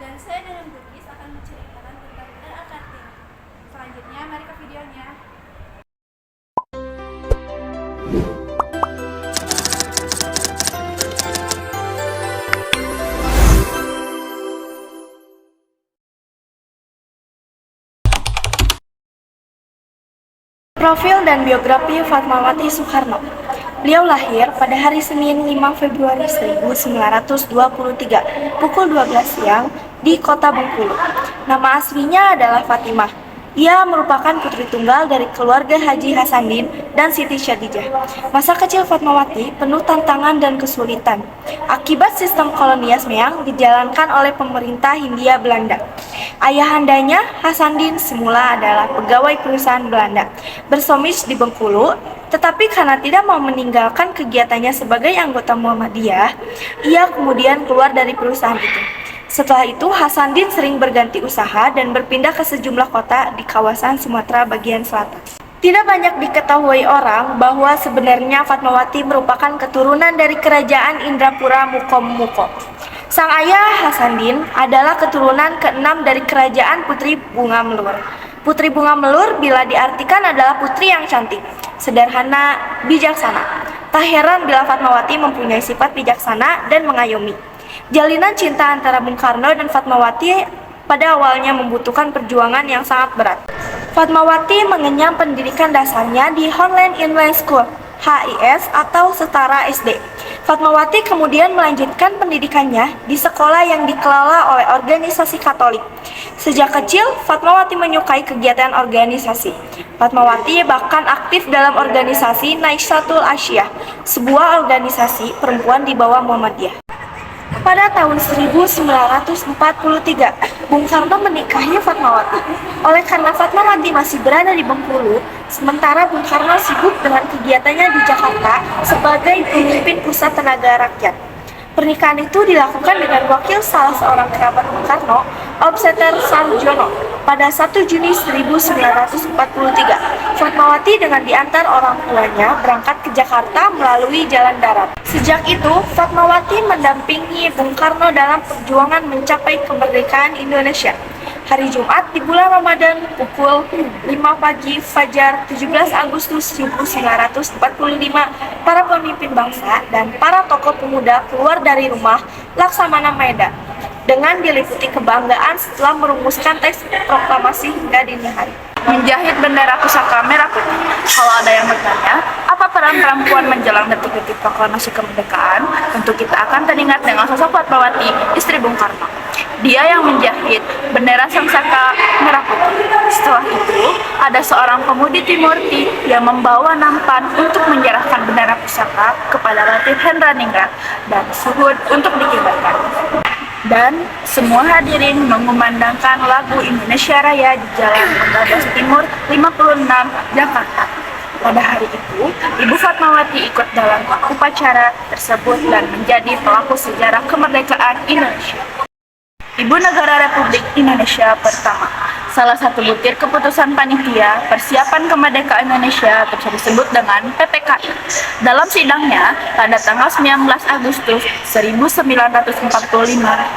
Dan saya dengan Bugis akan menceritakan tentang Bendera Kartini. Selanjutnya, mari ke videonya. Profil dan biografi Fatmawati Soekarno. Beliau lahir pada hari Senin 5 Februari 1923 pukul 12 siang di kota Bengkulu. Nama aslinya adalah Fatimah. Ia merupakan putri tunggal dari keluarga Haji Hasanuddin dan Siti Khadijah. Masa kecil Fatmawati penuh tantangan dan kesulitan akibat sistem kolonialisme yang dijalankan oleh pemerintah Hindia Belanda. Ayahandanya, Hasanuddin, semula adalah pegawai perusahaan Belanda, bersomis di Bengkulu, tetapi karena tidak mau meninggalkan kegiatannya sebagai anggota Muhammadiyah, ia kemudian keluar dari perusahaan itu. Setelah itu, Hasanuddin sering berganti usaha dan berpindah ke sejumlah kota di kawasan Sumatera bagian selatan. Tidak banyak diketahui orang bahwa sebenarnya Fatmawati merupakan keturunan dari kerajaan Indrapura Mukom-Muko. Sang ayah Hasanuddin adalah keturunan ke-6 dari kerajaan Putri Bunga Melur. Putri Bunga Melur bila diartikan adalah putri yang cantik, sederhana, bijaksana. Tak heran bila Fatmawati mempunyai sifat bijaksana dan mengayomi. Jalinan cinta antara Bung Karno dan Fatmawati pada awalnya membutuhkan perjuangan yang sangat berat. Fatmawati mengenyam pendidikan dasarnya di Honland Inland School, HIS atau Setara SD. Fatmawati kemudian melanjutkan pendidikannya di sekolah yang dikelola oleh organisasi Katolik. Sejak kecil, Fatmawati menyukai kegiatan organisasi. Fatmawati bahkan aktif dalam organisasi Nahdlatul Asyiyah, sebuah organisasi perempuan di bawah Muhammadiyah. Pada tahun 1943, Bung Karno menikahi Fatmawati. Oleh karena Fatmawati masih berada di Bengkulu, sementara Bung Karno sibuk dengan kegiatannya di Jakarta sebagai pemimpin pusat tenaga rakyat. Pernikahan itu dilakukan dengan wakil salah seorang kerabat Bung Karno, Obseter Sarjono, pada 1 Juni 1943. Fatmawati dengan diantar orang tuanya berangkat ke Jakarta melalui jalan darat. Sejak itu, Fatmawati mendampingi Bung Karno dalam perjuangan mencapai kemerdekaan Indonesia. Hari Jumat di bulan Ramadan pukul 5 pagi Fajar 17 Agustus 1945, para pemimpin bangsa dan para tokoh pemuda keluar dari rumah Laksamana Maeda dengan diliputi kebanggaan setelah merumuskan teks proklamasi hingga dini hari. Menjahit bendera pusaka merah putih. Kalau ada yang bertanya, apa peran perempuan menjelang detik-detik proklamasi kemerdekaan? Tentu kita akan teringat dengan sosok Fatmawati, istri Bung Karno. Dia yang menjahit bendera sangsaka merah putih. Setelah itu, ada seorang pemudi Timurti yang membawa nampan untuk menyerahkan bendera pusaka kepada Ratu Hendraningrat dan Suhud untuk dikibarkan. Dan semua hadirin mengumandangkan lagu Indonesia Raya di Jalan Menggagas Timur 56, Jakarta. Pada hari itu, Ibu Fatmawati ikut dalam upacara tersebut dan menjadi pelaku sejarah kemerdekaan Indonesia. Ibu Negara Republik Indonesia pertama. Salah satu butir keputusan panitia persiapan kemerdekaan Indonesia atau disebut dengan PPKI. Dalam sidangnya pada tanggal 19 Agustus 1945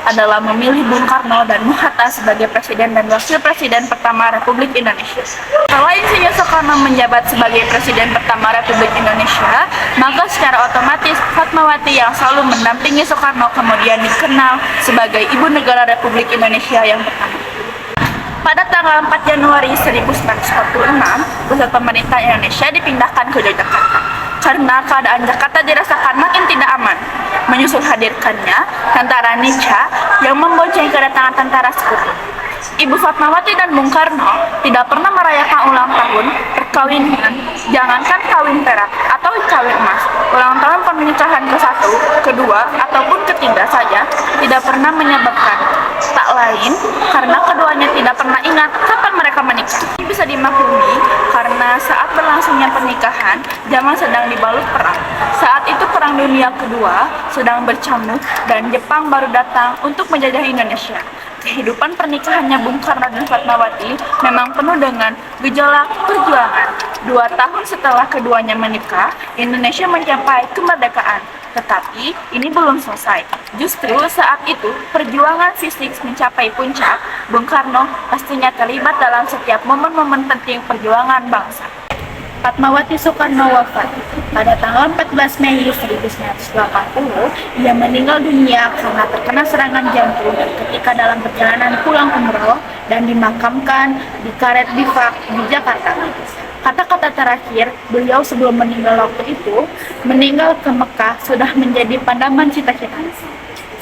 adalah memilih Bung Karno dan Bung Hatta sebagai Presiden dan Wakil Presiden pertama Republik Indonesia. Setelah Insinyur Soekarno menjabat sebagai Presiden pertama Republik Indonesia, maka secara otomatis Fatmawati yang selalu mendampingi Soekarno kemudian dikenal sebagai Ibu Negara Republik Indonesia yang pertama. Pada tanggal 4 Januari 1946, pusat pemerintah Indonesia dipindahkan ke Yogyakarta karena keadaan Jakarta dirasakan makin tidak aman. Menyusul hadirkannya tentara Nica yang membonceng kedatangan tentara sekutu. Ibu Fatmawati dan Bung Karno tidak pernah merayakan ulang tahun perkawinan, jangankan kawin perak atau kawin emas. Ulang tahun pernikahan ke-1, kedua, ataupun ketiga saja tidak pernah menyebabkan. Tak lain karena keduanya tidak pernah ingat kapan mereka menikah. Ini bisa dimaklumi karena saat berlangsungnya pernikahan, zaman sedang dibalut perang. Saat itu Perang Dunia Kedua sedang bercamuk dan Jepang baru datang untuk menjajah Indonesia. Kehidupan pernikahannya Bung Karno dan Fatmawati memang penuh dengan gejolak perjuangan. 2 tahun setelah keduanya menikah, Indonesia mencapai kemerdekaan. Tetapi ini belum selesai. Justru saat itu perjuangan fisik mencapai puncak, Bung Karno pastinya terlibat dalam setiap momen-momen penting perjuangan bangsa. Fatmawati Soekarno wafat pada tanggal 14 Mei 1980. Ia meninggal dunia karena terkena serangan jantung ketika dalam perjalanan pulang umroh dan dimakamkan di Karet Bifak di Jakarta. Kata-kata terakhir beliau sebelum meninggal waktu itu, meninggal ke Mekah sudah menjadi pandaman cita-cita.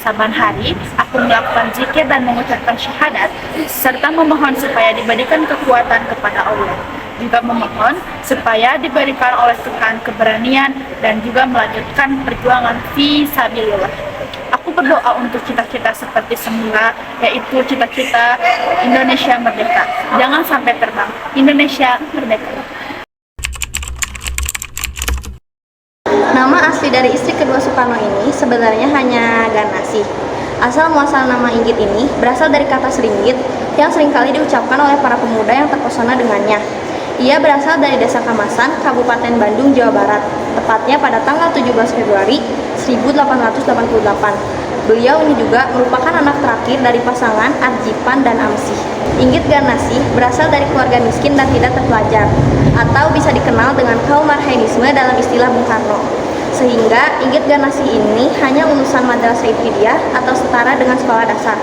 Saban hari, aku melakukan zikir dan mengucapkan syahadat, serta memohon supaya diberikan kekuatan kepada Allah. Juga memohon supaya diberikan oleh Tuhan keberanian dan juga melanjutkan perjuangan fi sabilillah. Aku berdoa untuk cita-cita seperti semula, yaitu cita-cita Indonesia merdeka. Jangan sampai terbang. Indonesia merdeka. Nama asli dari istri kedua Soekarno ini sebenarnya hanya Ganasih. Asal muasal nama Inggit ini berasal dari kata seringgit yang seringkali diucapkan oleh para pemuda yang terpesona dengannya. Ia berasal dari Desa Kamasan, Kabupaten Bandung, Jawa Barat, tepatnya pada tanggal 17 Februari 1888. Beliau ini juga merupakan anak terakhir dari pasangan Arjipan dan Amsih. Inggit Ganasih berasal dari keluarga miskin dan tidak terpelajar, atau bisa dikenal dengan kaum marhainisme dalam istilah Bung Karno. Sehingga Inggit Ganasih ini hanya lulusan Madrasah Ibtidaiyah atau setara dengan sekolah dasar.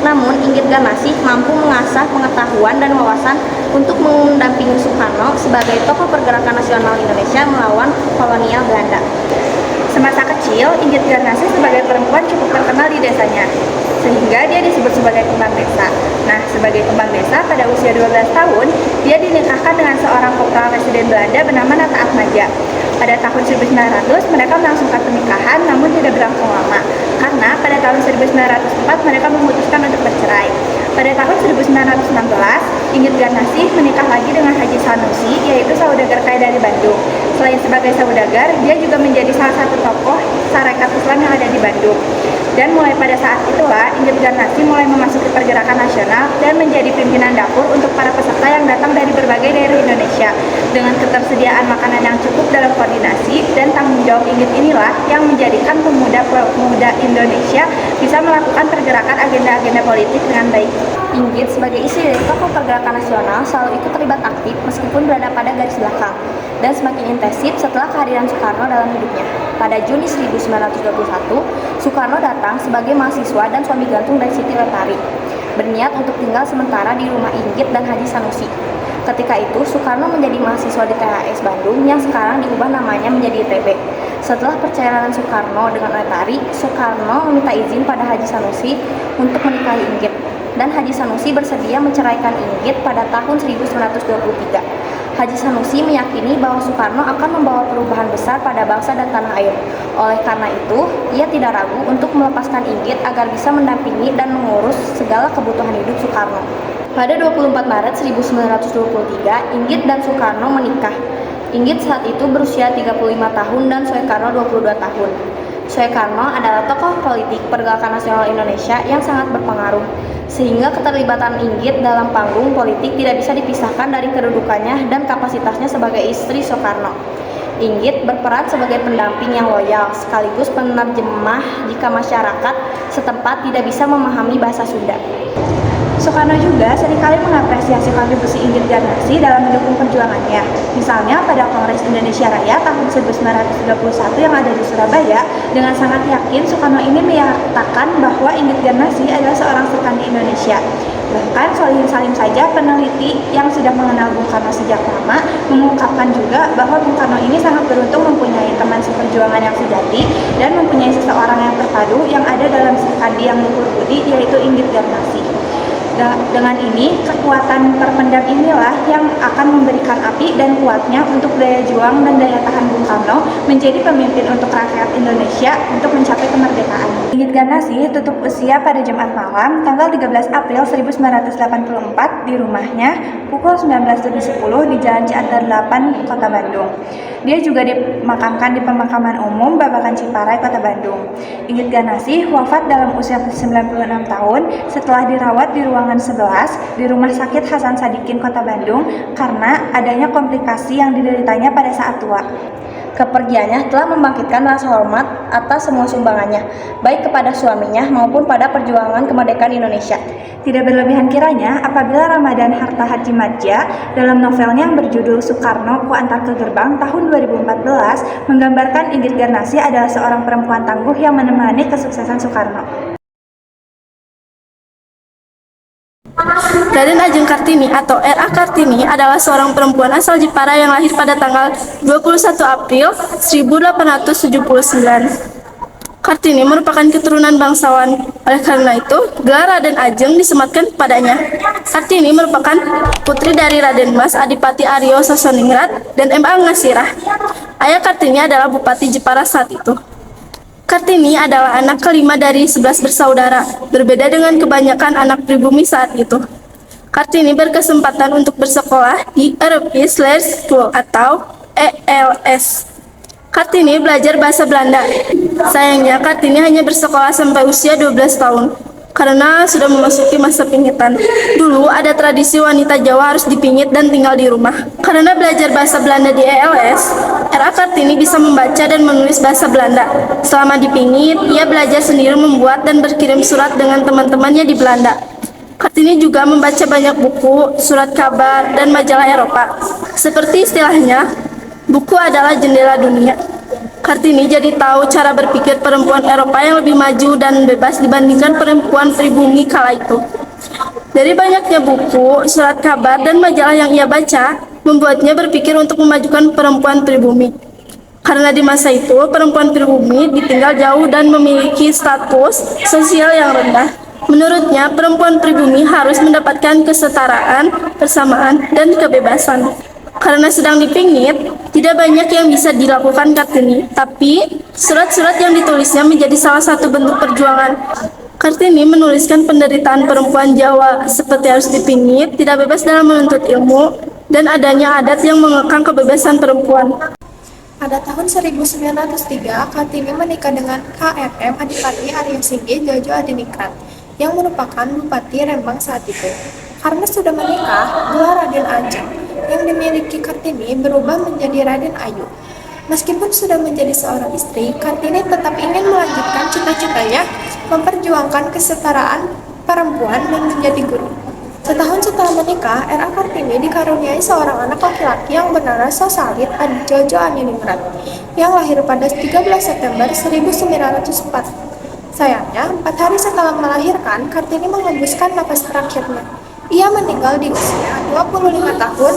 Namun Inggit Ganasih mampu mengasah pengetahuan dan wawasan untuk mendampingi Soekarno sebagai tokoh pergerakan nasional Indonesia melawan kolonial Belanda. Semasa kecil, Inggit Ganasih sebagai perempuan cukup terkenal di desanya, sehingga dia disebut sebagai kembang desa. Nah, sebagai kembang desa pada usia 12 tahun, dia dinikahkan dengan seorang kopral residen Belanda bernama Nata Atmaja. Pada tahun 1900, mereka melangsungkan pernikahan, namun tidak berlangsung lama, karena pada tahun 1904 mereka memutuskan untuk bercerai. Pada tahun 1916, Inggit Ganasih menikah lagi dengan Haji Sanusi, yaitu saudagar kaya dari Bandung. Selain sebagai saudagar, dia juga menjadi salah satu tokoh Sarekat Islam yang ada di Bandung. Dan mulai pada saat itulah, Inggit Ganasih mulai memasuki pergerakan nasional dan menjadi pimpinan dapur untuk para peserta yang datang dari berbagai daerah Indonesia. Dengan ketersediaan makanan yang cukup dalam koordinasi dan tanggung jawab Inggit inilah yang menjadikan pemuda-pemuda Indonesia bisa melakukan pergerakan agenda-agenda politik dengan baik. Inggit sebagai istri dari tokoh pergerakan nasional selalu ikut terlibat aktif meskipun berada pada garis belakang, dan semakin intensif setelah kehadiran Soekarno dalam hidupnya. Pada Juni 1921, Soekarno datang sebagai mahasiswa dan suami gantung dari Siti Lestari, berniat untuk tinggal sementara di rumah Inggit dan Haji Sanusi. Ketika itu, Soekarno menjadi mahasiswa di THS Bandung yang sekarang diubah namanya menjadi ITB. Setelah perceraian Soekarno dengan Lestari, Soekarno meminta izin pada Haji Sanusi untuk menikahi Inggit, dan Haji Sanusi bersedia menceraikan Inggit pada tahun 1923. Haji Sanusi meyakini bahwa Soekarno akan membawa perubahan besar pada bangsa dan tanah air. Oleh karena itu, ia tidak ragu untuk melepaskan Inggit agar bisa mendampingi dan mengurus segala kebutuhan hidup Soekarno. Pada 24 Maret 1923, Inggit dan Soekarno menikah. Inggit saat itu berusia 35 tahun dan Soekarno 22 tahun. Soekarno adalah tokoh politik pergerakan nasional Indonesia yang sangat berpengaruh, sehingga keterlibatan Inggit dalam panggung politik tidak bisa dipisahkan dari kedudukannya dan kapasitasnya sebagai istri Soekarno. Inggit berperan sebagai pendamping yang loyal, sekaligus penerjemah jika masyarakat setempat tidak bisa memahami bahasa Sunda. Soekarno juga seringkali mengapresiasi kontribusi Inggit Ganasih dalam mendukung perjuangannya. Misalnya pada Kongres Indonesia Raya tahun 1931 yang ada di Surabaya, dengan sangat yakin Soekarno ini menyatakan bahwa Inggit Ganasih adalah seorang Sultan di Indonesia. Bahkan Solihin Salim saja, peneliti yang sudah mengenal Bung Karno sejak lama, mengungkapkan juga bahwa Bung Karno ini sangat beruntung mempunyai teman seperjuangan yang sejati dan mempunyai seseorang yang terpadu yang ada dalam sekadi yang luhur budi, yaitu Inggit Ganasih. Dengan ini, kekuatan terpendam inilah yang akan memberikan api dan kuatnya untuk daya juang dan daya tahan Bung Karno menjadi pemimpin untuk rakyat Indonesia untuk mencapai kemerdekaan. Inggit Ganasih tutup usia pada Jumat malam, tanggal 13 April 1984 di rumahnya pukul 19.10 di Jalan Ciantar 8, Kota Bandung. Dia juga dimakamkan di pemakaman umum Babakan Ciparai, Kota Bandung. Inggit Ganasih wafat dalam usia 96 tahun setelah dirawat di ruangan 11 di Rumah Sakit Hasan Sadikin, Kota Bandung, karena adanya komplikasi yang dideritanya pada saat tua. Kepergiannya telah membangkitkan rasa hormat atas semua sumbangannya, baik kepada suaminya maupun pada perjuangan kemerdekaan Indonesia. Tidak berlebihan kiranya apabila Ramadan Harta Haji Madja dalam novelnya yang berjudul Soekarno Ku Antar ke Gerbang tahun 2014 menggambarkan Inggit Garnasih adalah seorang perempuan tangguh yang menemani kesuksesan Soekarno. Raden Ajeng Kartini atau R.A. Kartini adalah seorang perempuan asal Jepara yang lahir pada tanggal 21 April 1879. Kartini merupakan keturunan bangsawan. Oleh karena itu, gelar Raden Ajeng disematkan kepadanya. Kartini merupakan putri dari Raden Mas Adipati Aryo Sasoningrat dan M.A. Ngasirah. Ayah Kartini adalah Bupati Jepara saat itu. Kartini adalah anak kelima dari 11 bersaudara, berbeda dengan kebanyakan anak pribumi saat itu. Kartini berkesempatan untuk bersekolah di Europees Leer School atau ELS. Kartini belajar bahasa Belanda. Sayangnya Kartini hanya bersekolah sampai usia 12 tahun karena sudah memasuki masa pingitan. Dulu ada tradisi wanita Jawa harus dipingit dan tinggal di rumah. Karena belajar bahasa Belanda di ELS, R.A. Kartini bisa membaca dan menulis bahasa Belanda. Selama dipingit, ia belajar sendiri membuat dan berkirim surat dengan teman-temannya di Belanda. Kartini juga membaca banyak buku, surat kabar, dan majalah Eropa. Seperti istilahnya, buku adalah jendela dunia. Kartini jadi tahu cara berpikir perempuan Eropa yang lebih maju dan bebas dibandingkan perempuan pribumi kala itu. Dari banyaknya buku, surat kabar, dan majalah yang ia baca, membuatnya berpikir untuk memajukan perempuan pribumi. Karena di masa itu, perempuan pribumi ditinggal jauh dan memiliki status sosial yang rendah. Menurutnya, perempuan pribumi harus mendapatkan kesetaraan, persamaan, dan kebebasan. Karena sedang dipingit, tidak banyak yang bisa dilakukan Kartini, tapi surat-surat yang ditulisnya menjadi salah satu bentuk perjuangan. Kartini menuliskan penderitaan perempuan Jawa seperti harus dipingit, tidak bebas dalam menuntut ilmu, dan adanya adat yang mengekang kebebasan perempuan. Pada tahun 1903, Kartini menikah dengan KMM Adipati Aryo Singgi Jojo Adiningrat, yang merupakan Bupati Rembang saat itu. Karena sudah menikah, gelar Raden Ajeng yang dimiliki Kartini berubah menjadi Raden Ayu. Meskipun sudah menjadi seorang istri, Kartini tetap ingin melanjutkan cita-citanya memperjuangkan kesetaraan perempuan dan menjadi guru. Setahun setelah menikah, R.A. Kartini dikaruniai seorang anak laki-laki yang bernama Sosalit Adi Jojo Adiningrat yang lahir pada 13 September 1904. Sayangnya, 4 hari setelah melahirkan, Kartini mengembuskan napas terakhirnya. Ia meninggal di usia 25 tahun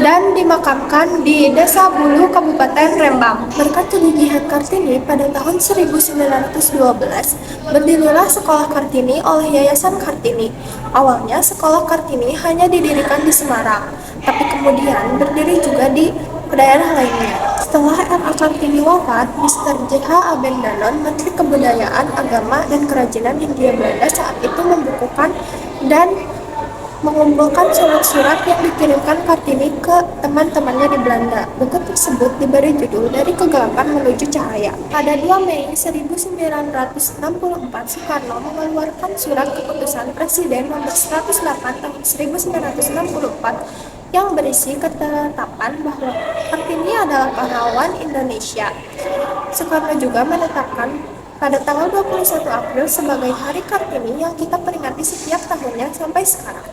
dan dimakamkan di Desa Bulu, Kabupaten Rembang. Berkat kegigihan Kartini, pada tahun 1912, berdirilah Sekolah Kartini oleh Yayasan Kartini. Awalnya, Sekolah Kartini hanya didirikan di Semarang, tapi kemudian berdiri juga di daerah lainnya. Setelah R.A. Kartini wafat, Mr. J.H. Abendanon, Menteri Kebudayaan, Agama, dan Kerajinan Hindia Belanda saat itu membukukan dan mengumpulkan surat-surat yang dikirimkan Kartini ke teman-temannya di Belanda. Buku tersebut diberi judul Dari Kegelapan Menuju Cahaya. Pada 2 Mei 1964, Soekarno mengeluarkan surat keputusan Presiden nomor 108 tahun 1964 yang berisi ketetapan bahwa Kartini adalah pahlawan Indonesia. Soekarno juga menetapkan pada tanggal 21 April sebagai Hari Kartini yang kita peringati setiap tahunnya sampai sekarang.